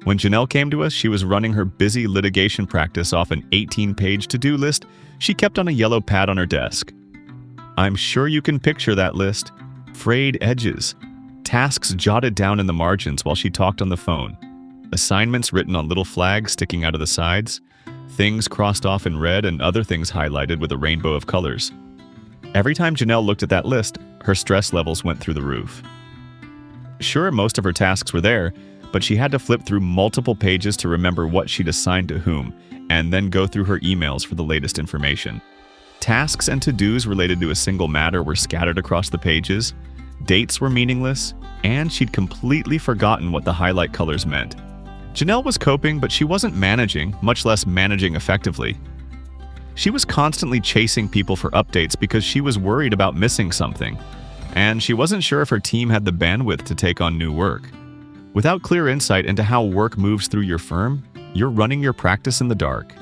When Janelle came to us, she was running her busy litigation practice off an 18-page to-do list she kept on a yellow pad on her desk. I'm sure you can picture that list. Frayed edges, tasks jotted down in the margins while she talked on the phone, assignments written on little flags sticking out of the sides, things crossed off in red and other things highlighted with a rainbow of colors. Every time Janelle looked at that list, her stress levels went through the roof. Sure, most of her tasks were there, but she had to flip through multiple pages to remember what she'd assigned to whom, and then go through her emails for the latest information. Tasks and to-dos related to a single matter were scattered across the pages, dates were meaningless, and she'd completely forgotten what the highlight colors meant. Janelle was coping, but she wasn't managing, much less managing effectively. She was constantly chasing people for updates because she was worried about missing something, and she wasn't sure if her team had the bandwidth to take on new work. Without clear insight into how work moves through your firm, you're running your practice in the dark.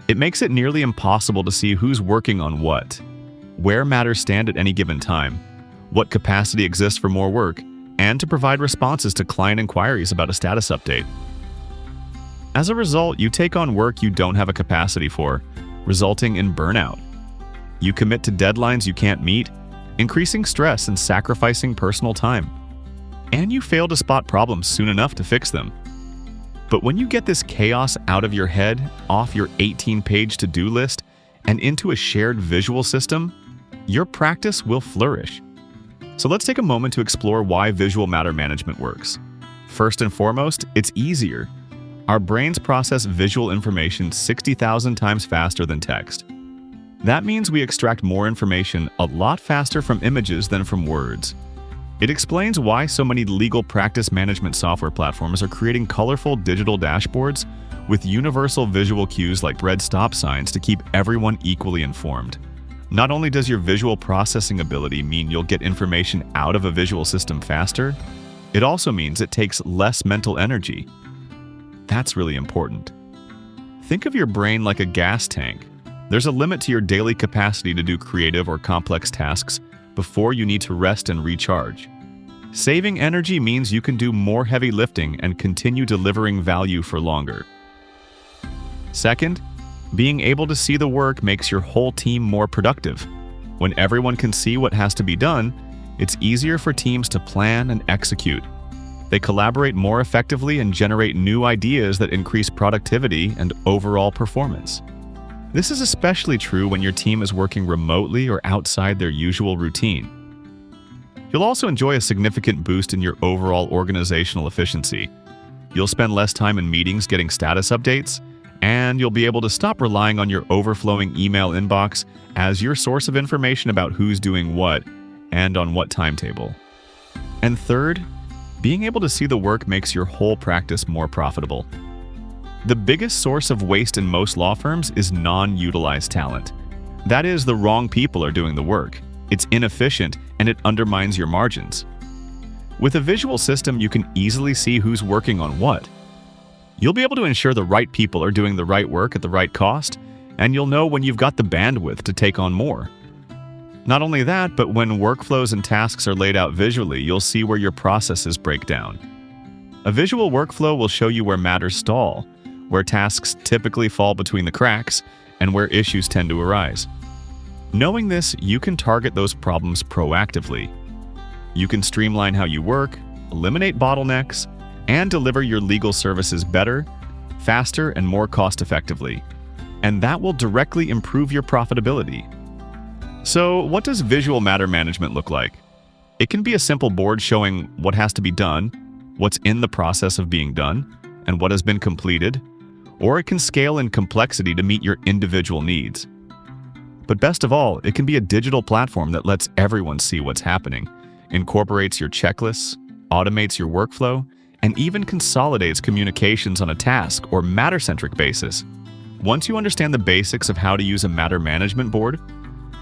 It makes it nearly impossible to see who's working on what, where matters stand at any given time, what capacity exists for more work, and to provide responses to client inquiries about a status update. As a result, you take on work you don't have a capacity for, resulting in burnout. You commit to deadlines you can't meet, increasing stress and sacrificing personal time. And you fail to spot problems soon enough to fix them. But when you get this chaos out of your head, off your 18-page to-do list, and into a shared visual system, your practice will flourish. So let's take a moment to explore why visual matter management works. First and foremost, it's easier. Our brains process visual information 60,000 times faster than text. That means we extract more information a lot faster from images than from words. It explains why so many legal practice management software platforms are creating colorful digital dashboards with universal visual cues like red stop signs to keep everyone equally informed. Not only does your visual processing ability mean you'll get information out of a visual system faster, it also means it takes less mental energy. That's really important. Think of your brain like a gas tank. There's a limit to your daily capacity to do creative or complex tasks before you need to rest and recharge. Saving energy means you can do more heavy lifting and continue delivering value for longer. Second, being able to see the work makes your whole team more productive. When everyone can see what has to be done, it's easier for teams to plan and execute. They collaborate more effectively and generate new ideas that increase productivity and overall performance. This is especially true when your team is working remotely or outside their usual routine. You'll also enjoy a significant boost in your overall organizational efficiency. You'll spend less time in meetings getting status updates, and you'll be able to stop relying on your overflowing email inbox as your source of information about who's doing what and on what timetable. And third, being able to see the work makes your whole practice more profitable. The biggest source of waste in most law firms is non-utilized talent. That is, the wrong people are doing the work. It's inefficient and it undermines your margins. With a visual system, you can easily see who's working on what. You'll be able to ensure the right people are doing the right work at the right cost, and you'll know when you've got the bandwidth to take on more. Not only that, but when workflows and tasks are laid out visually, you'll see where your processes break down. A visual workflow will show you where matters stall, where tasks typically fall between the cracks, and where issues tend to arise. Knowing this, you can target those problems proactively. You can streamline how you work, eliminate bottlenecks, and deliver your legal services better, faster, and more cost-effectively. And that will directly improve your profitability. So, what does visual matter management look like? It can be a simple board showing what has to be done, what's in the process of being done, and what has been completed, or it can scale in complexity to meet your individual needs. But best of all, it can be a digital platform that lets everyone see what's happening, incorporates your checklists, automates your workflow, and even consolidates communications on a task or matter-centric basis. Once you understand the basics of how to use a matter management board,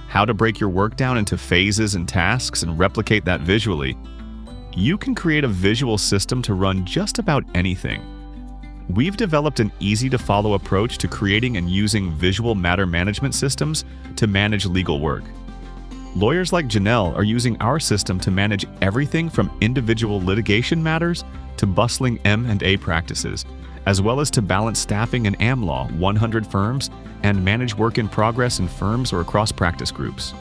how to break your work down into phases and tasks and replicate that visually, you can create a visual system to run just about anything. We've developed an easy-to-follow approach to creating and using visual matter management systems to manage legal work. Lawyers like Janelle are using our system to manage everything from individual litigation matters to bustling M&A practices, as well as to balance staffing in AmLaw 100 firms and manage work in progress in firms or across practice groups.